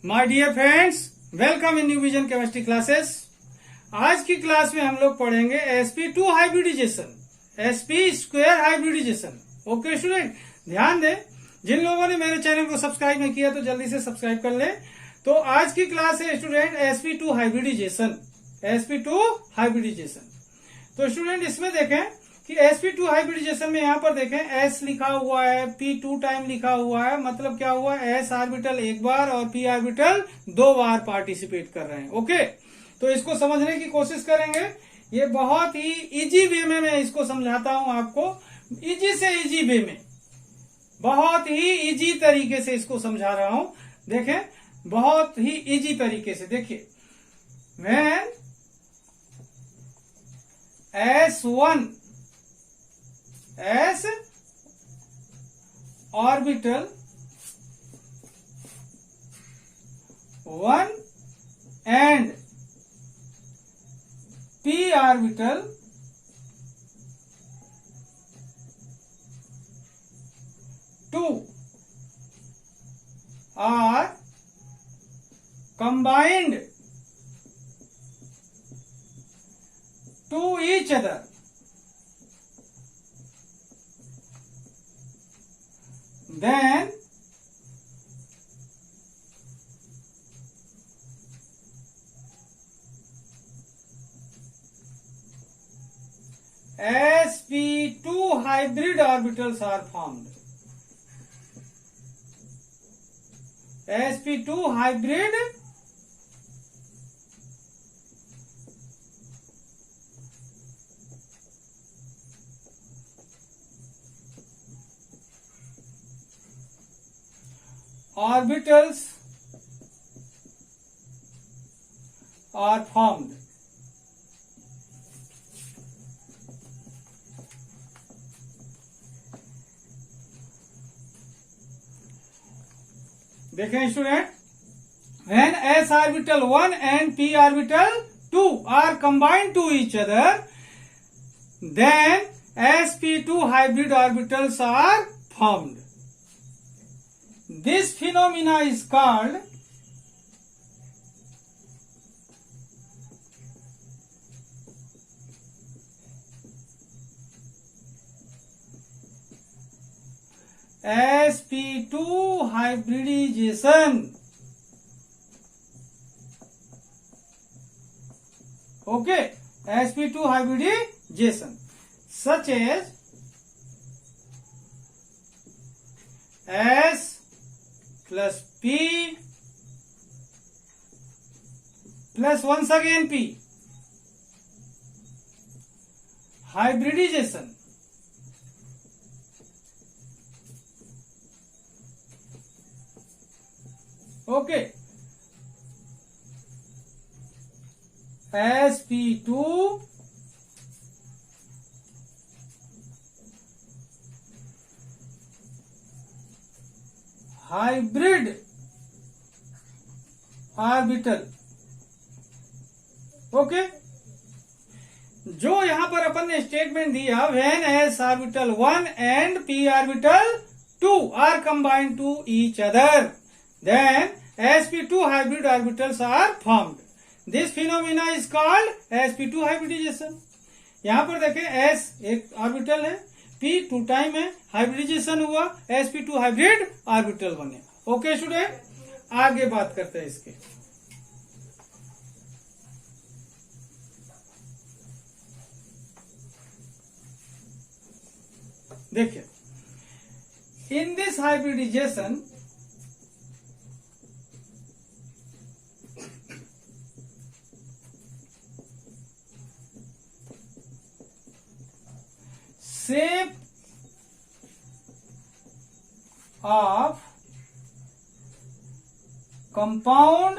My dear friends, welcome in new vision chemistry classes. आज की class में हम लोग पढ़ेंगे sp2 hybridization, sp square hybridization. Okay student, ध्यान दें, जिन लोगों ने मेरे चैनल को सब्सक्राइब नहीं किया तो जल्दी से सब्सक्राइब कर ले। तो आज की क्लास है student sp2 hybridization, sp2 hybridization. तो स्टूडेंट इसमें देखें कि sp2 हाइब्रिडाइजेशन में यहाँ पर देखें s लिखा हुआ है, p2 टाइम लिखा हुआ है, मतलब क्या हुआ, s ऑर्बिटल एक बार और p ऑर्बिटल दो बार पार्टिसिपेट कर रहे हैं। ओके, तो इसको समझने की कोशिश करेंगे। ये बहुत ही इजी वे में मैं इसको समझाता हूं आपको, इजी से इजी वे में, बहुत ही इजी तरीके से इसको समझा रहा हूं। देखें, बहुत ही इजी तरीके से देखिए, when s1 s orbital 1 and p orbital 2 are combined to each other, then sp2 hybrid orbitals are formed. sp2 hybrid orbitals are formed. देखें student, when s orbital 1 and p orbital 2 are combined to each other, then sp2 hybrid orbitals are formed. This phenomena is called sp2 hybridization. Okay, sp2 hybridization, such as s plus p plus once again p, hybridization. Okay, sp2 hybrid orbital. Okay, जो यहां पर अपन ने statement दिया, when s orbital 1 and p orbital 2 are combined to each other, then sp2 hybrid orbitals are formed. This phenomena is called sp2 hybridization. यहां पर देखें, s एक ऑर्बिटल है, p 2 टाइम है, हाइब्रिडाइजेशन हुआ, sp2 हाइब्रिड ऑर्बिटल बने। Okay student, आगे बात करते हैं इसके। देखिए, in this hybridization shape of compound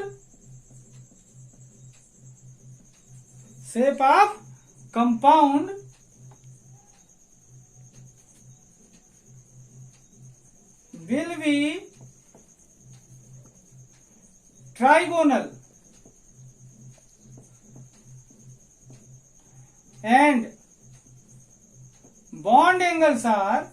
will be trigonal and bond angles are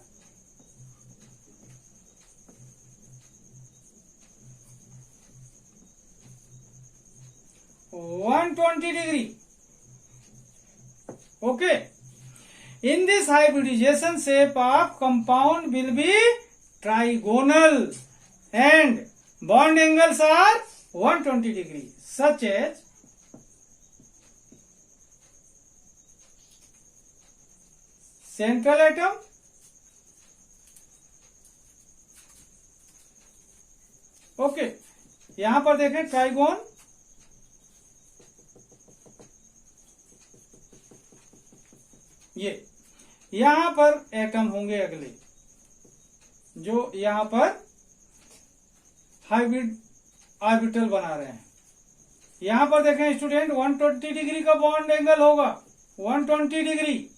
120 degree. Okay. In this hybridization, shape of compound will be trigonal and bond angles are 120 degree, such as central atom, okay यहां पर देखें trigon, ये यहां पर atom होंगे अगले, जो यहां पर हाइब्रिड ऑर्बिटल बना रहे हैं। यहां पर देखें स्टूडेंट 120 डिग्री का बॉन्ड एंगल होगा, 120 डिग्री।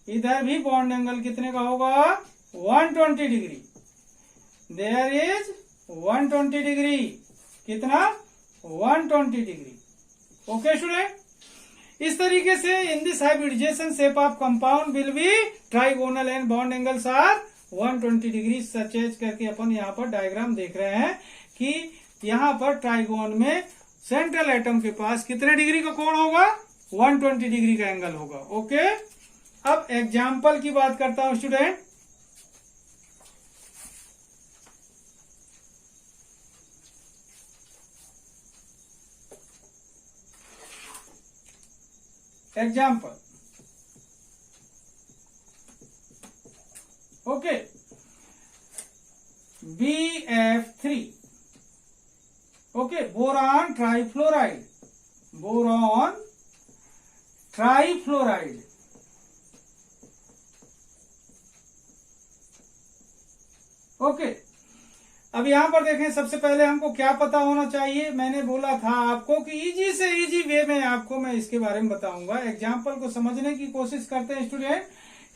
इधर भी बॉन्ड एंगल कितने का होगा, 120 डिग्री। देयर इज 120 डिग्री, कितना 120 डिग्री। ओके स्टूडेंट, इस तरीके से in this hybridization shape of compound will be trigonal and bond angles are 120 degree such as करके अपन यहाँ पर डायग्राम देख रहे हैं कि यहाँ पर ट्राइगोन में सेंट्रल एटम के पास कितने डिग्री का कोण होगा, 120 डिग्री का एंगल होगा। ओके, अब एग्जाम्पल की बात करता हूं student. Example, okay, BF3, okay, boron trifluoride, boron trifluoride, okay. अब यहां पर देखें, सबसे पहले हमको क्या पता होना चाहिए, मैंने बोला था आपको कि इजी से इजी वे में आपको मैं इसके बारे में बताऊंगा। एग्जाम्पल को समझने की कोशिश करते हैं स्टूडेंट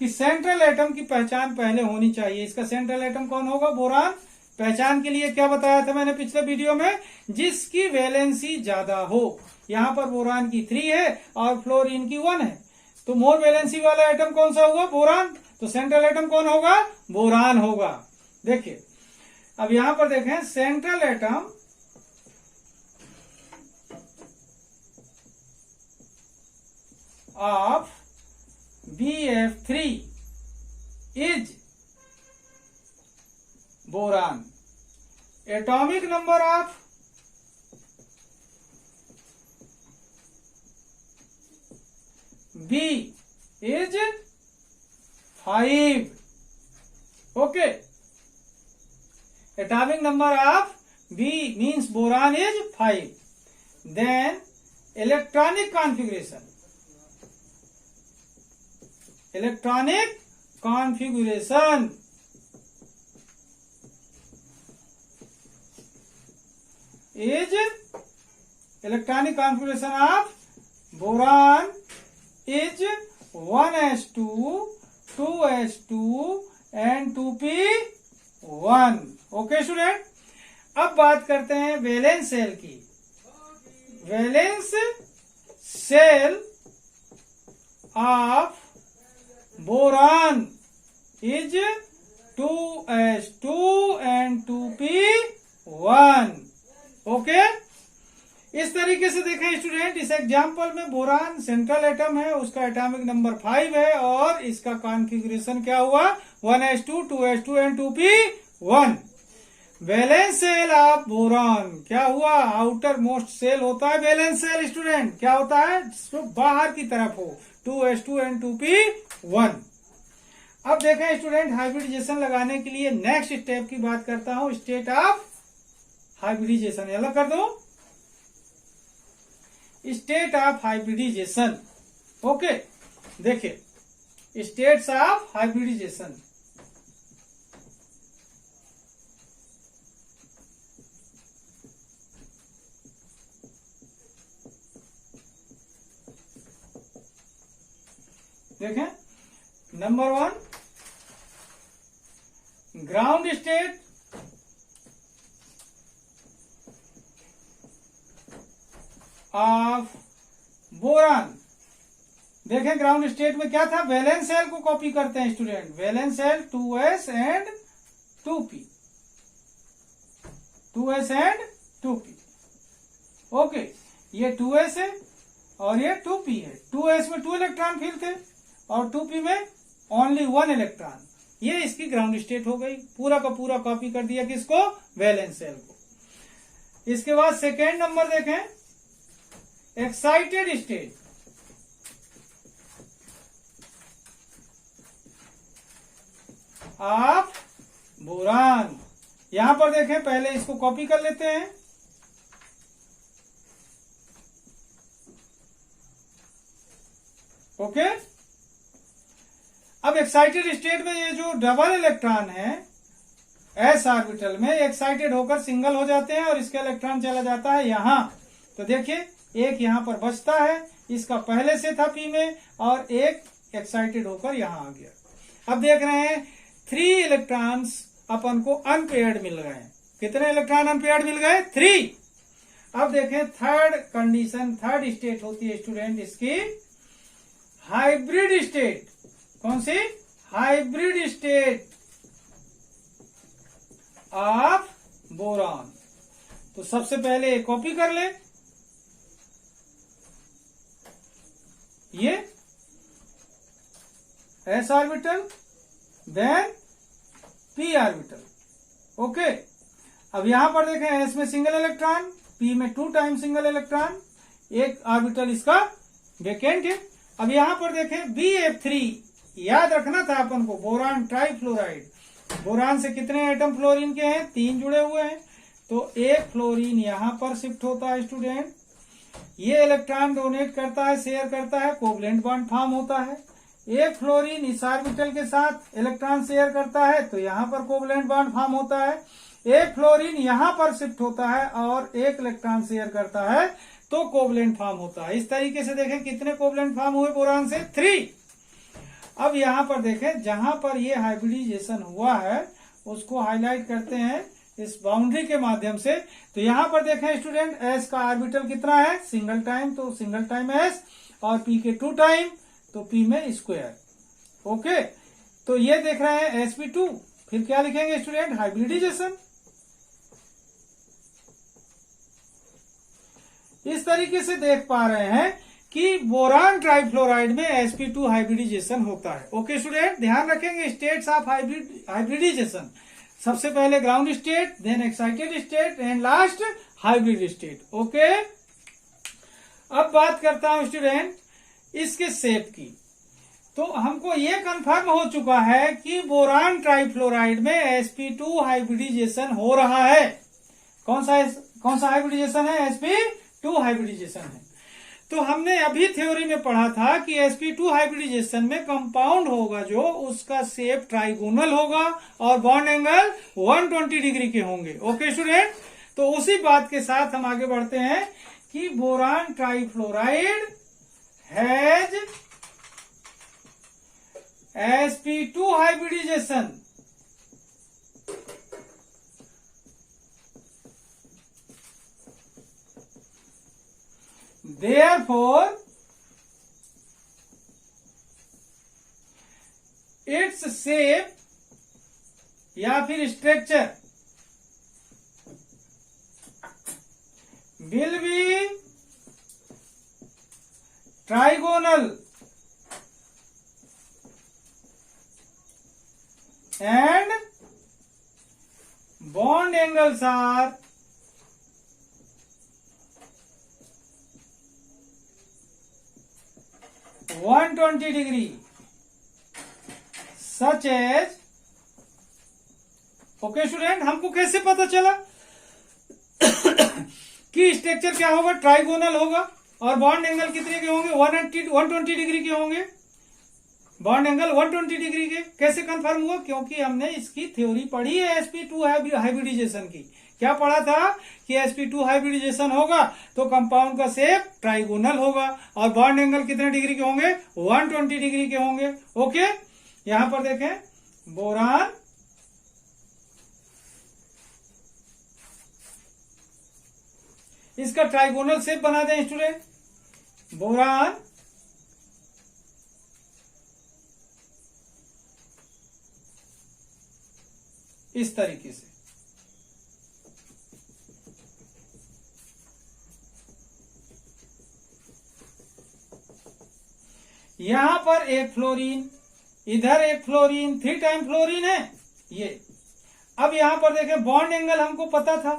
कि सेंट्रल एटम की पहचान पहले होनी चाहिए। इसका सेंट्रल एटम कौन होगा, बोरान। पहचान के लिए क्या बताया था मैंने पिछले वीडियो में, जिसकी वैलेंसी ज्यादा हो। यहाँ पर बोरान की 3 है और फ्लोरीन की 1 है, तो मोर वैलेंसी वाला एटम कौन सा होगा, बोरान। तो सेंट्रल एटम कौन होगा, बोरान होगा। देखिए, अब यहां पर देखें, central atom of BF3 is boron. Atomic number of B is 5, okay. Atomic number of B means boron is 5. Then electronic configuration. Electronic configuration is electronic configuration of boron is 1s2, 2s2 and 2p1. Okay student, अब बात करते हैं valence shell की। Valence shell of boron is 2s2 and 2p1। Okay, इस तरीके से देखें student, इस एग्जाम्पल में बोरान सेंट्रल एटम है, उसका एटॉमिक नंबर 5 है और इसका कॉन्फ़िगरेशन क्या हुआ, 1s2, 2s2 and 2p1। Valence shell of boron क्या हुआ, आउटर मोस्ट सेल होता है वैलेंस सेल स्टूडेंट, क्या होता है, जो बाहर की तरफ हो, 2s2 एंड 2p1। अब देखें स्टूडेंट, हाइब्रिडाइजेशन लगाने के लिए नेक्स्ट स्टेप की बात करता हूं, स्टेट ऑफ हाइब्रिडाइजेशन। अलग कर दो, स्टेट ऑफ हाइब्रिडाइजेशन। ओके, देखिए स्टेट्स ऑफ हाइब्रिडाइजेशन। देखें, number 1 ground state, of boron. देखें ग्राउंड स्टेट में क्या था, वैलेंस सेल को कॉपी करते हैं student, valence shell 2s and 2p, 2s and 2p। Okay, ये 2s है और ये 2p है। 2s में 2 इलेक्ट्रॉन फिर थे और 2p में ओनली 1 इलेक्ट्रॉन। ये इसकी ग्राउंड स्टेट हो गई। पूरा का पूरा कॉपी कर दिया किसको? वैलेंस शेल को। इसके बाद सेकेंड नंबर देखें, एक्साइटेड स्टेट। Of boron. यहां पर देखें, पहले इसको कॉपी कर लेते हैं। ओके, अब एक्साइटेड स्टेट में ये जो डबल इलेक्ट्रॉन है एस ऑर्बिटल में, एक्साइटेड होकर सिंगल हो जाते हैं और इसका इलेक्ट्रॉन चला जाता है यहां। तो देखिए, एक यहां पर बचता है, इसका पहले से था पी में, और एक एक्साइटेड होकर यहां आ गया। अब देख रहे हैं 3 इलेक्ट्रॉन्स अपन को अनपेयर्ड मिल गए। कितने इलेक्ट्रॉन अनपेयर्ड मिल गए? 3। अब देखें थर्ड कंडीशन, थर्ड स्टेट होती है स्टूडेंट इसकी हाइब्रिड स्टेट। कौन सी? Hybrid state of boron. तो सबसे पहले कॉपी कर ले, ये S orbital, then P orbital. Okay, अब यहां पर देखें एस में सिंगल इलेक्ट्रॉन, पी में 2 टाइम सिंगल इलेक्ट्रॉन, एक ऑर्बिटल इसका वेकेंट है। अब यहां पर देखें BF3, याद रखना था अपन को, बोरान ट्राइफ्लोराइड। बोरान से कितने एटम फ्लोरीन के हैं? 3 जुड़े हुए हैं, तो एक फ्लोरीन यहां पर शिफ्ट होता है स्टूडेंट। ये इलेक्ट्रॉन डोनेट करता है, शेयर करता है, कोवलेंट बॉन्ड फॉर्म होता है। एक फ्लोरीन इस ऑर्बिटल के साथ इलेक्ट्रॉन शेयर करता है, तो यहां पर कोवलेंट बॉन्ड फॉर्म होता है। एक फ्लोरीन यहां पर शिफ्ट होता है और एक इलेक्ट्रॉन शेयर करता है, तो कोवलेंट फॉर्म होता है। इस तरीके से देखें कितने कोवलेंट फॉर्म हुए बोरान से? 3। अब यहां पर देखें, जहां पर ये हाइब्रिडाइजेशन हुआ है उसको हाईलाइट करते हैं इस बाउंड्री के माध्यम से। तो यहां पर देखें स्टूडेंट, एस का ऑर्बिटल कितना है? सिंगल टाइम, तो सिंगल टाइम एस, और पी के 2 टाइम, तो पी में स्क्वायर। ओके, तो ये देख रहे हैं sp2। फिर क्या लिखेंगे स्टूडेंट? हाइब्रिडाइजेशन। इस तरीके से देख पा रहे हैं कि बोरान ट्राइफ्लोराइड में sp2 हाइब्रिडाइजेशन होता है। ओके स्टूडेंट, ध्यान रखेंगे स्टेट्स ऑफ हाइब्रिडाइजेशन। सबसे पहले ground state, then excited state, and last hybrid state. Okay, अब बात करता हूं स्टूडेंट इसके शेप की। तो हमको ये कंफर्म हो चुका है कि बोरान ट्राइफ्लोराइड में sp2 हाइब्रिडाइजेशन हो रहा है। कौन सा हाइब्रिडाइजेशन है? sp2 हाइब्रिडाइजेशन है। तो हमने अभी थ्योरी में पढ़ा था कि sp2 हाइब्रिडाइजेशन में कंपाउंड होगा जो, उसका शेप ट्राइगोनल होगा और बॉन्ड एंगल 120 डिग्री के होंगे। ओके स्टूडेंट, तो उसी बात के साथ हम आगे बढ़ते हैं कि boron trifluoride has sp2 hybridization therefore its shape या फिर structure will be trigonal and bond angles are 120 degree such as। Okay student, हमको कैसे पता चला कि स्ट्रक्चर क्या होगा? ट्राइगोनल होगा और बॉन्ड एंगल कितने के होंगे? 120 डिग्री के होंगे। बॉन्ड एंगल 120 डिग्री के कैसे कंफर्म हुआ? क्योंकि हमने इसकी थ्योरी पढ़ी है sp2 हाइब्रिडाइजेशन की। क्या पढ़ा था कि sp2 हाइब्रिडाइजेशन होगा तो कंपाउंड का शेप ट्राइगोनल होगा और बॉन्ड एंगल कितने डिग्री के होंगे? 120 डिग्री के होंगे। ओके, यहां पर देखें बोरान इसका ट्राइगोनल शेप बना दें स्टूडेंट। बोरान इस तरीके से, यहां पर एक फ्लोरीन, इधर एक फ्लोरीन, 3 टाइम फ्लोरीन है ये। अब यहां पर देखें बॉन्ड एंगल हमको पता था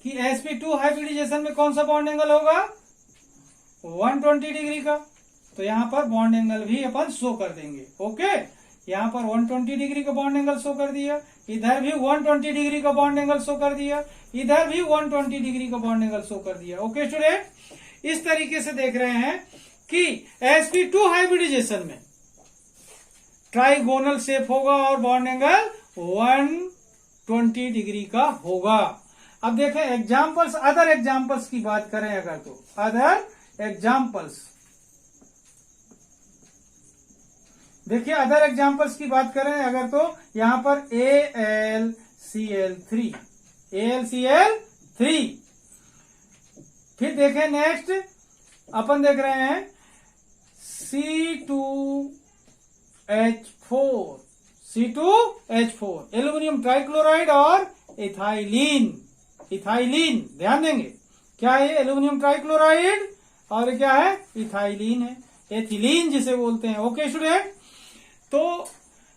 कि sp2 हाइब्रिडाइजेशन में कौन सा बॉन्ड एंगल होगा, 120 डिग्री का। तो यहां पर बॉन्ड एंगल भी अपन शो कर देंगे। ओके, यहां पर 120 डिग्री का बॉन्ड एंगल शो कर दिया, इधर भी 120 डिग्री का बॉन्ड एंगल शो कर दिया, इधर भी 120 डिग्री का बॉन्ड एंगल शो कर दिया। ओके स्टूडेंट, इस तरीके से देख रहे हैं कि sp2 हाइब्रिडाइजेशन में ट्राइगोनल शेप होगा और बॉन्ड एंगल 120 डिग्री का होगा। अब देखें एग्जाम्पल्स, अदर एग्जाम्पल्स की बात करें अगर, तो अदर एग्जाम्पल्स देखिए, अदर एग्जाम्पल्स की बात करें अगर, तो यहां पर AlCl3, AlCl3। फिर देखें नेक्स्ट अपन देख रहे हैं C2H4, C2H4, एल्यूमिनियम ट्राइक्लोराइड और इथाइलिन, इथाइलिन ध्यान देंगे क्या है, एल्यूमिनियम ट्राइक्लोराइड और क्या है, इथाइलिन है, एथिलीन जिसे बोलते हैं। ओके स्टूडेंट, तो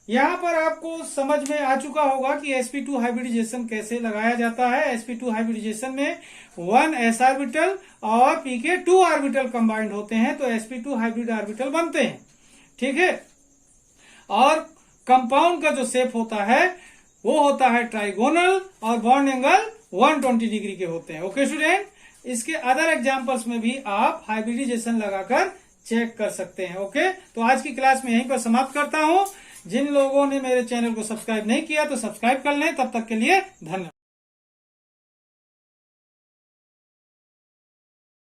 यहां पर आपको समझ में आ चुका होगा कि sp2 हाइब्रिडाइजेशन कैसे लगाया जाता है। sp2 हाइब्रिडाइजेशन में 1 s ऑर्बिटल और p के 2 ऑर्बिटल कंबाइंड होते हैं, तो sp2 हाइब्रिड ऑर्बिटल बनते हैं। ठीक है, और कंपाउंड का जो शेप होता है वो होता है ट्राइगोनल और बॉन्ड एंगल 120 डिग्री के होते हैं। ओके स्टूडेंट, इसके अदर एग्जाम्पल्स में भी आप हाइब्रिडाइजेशन लगाकर चेक कर सकते हैं। ओके, तो आज की क्लास में यहीं पर समाप्त करता हूं। जिन लोगों ने मेरे चैनल को सब्सक्राइब नहीं किया तो सब्सक्राइब कर लें। तब तक के लिए धन्यवाद।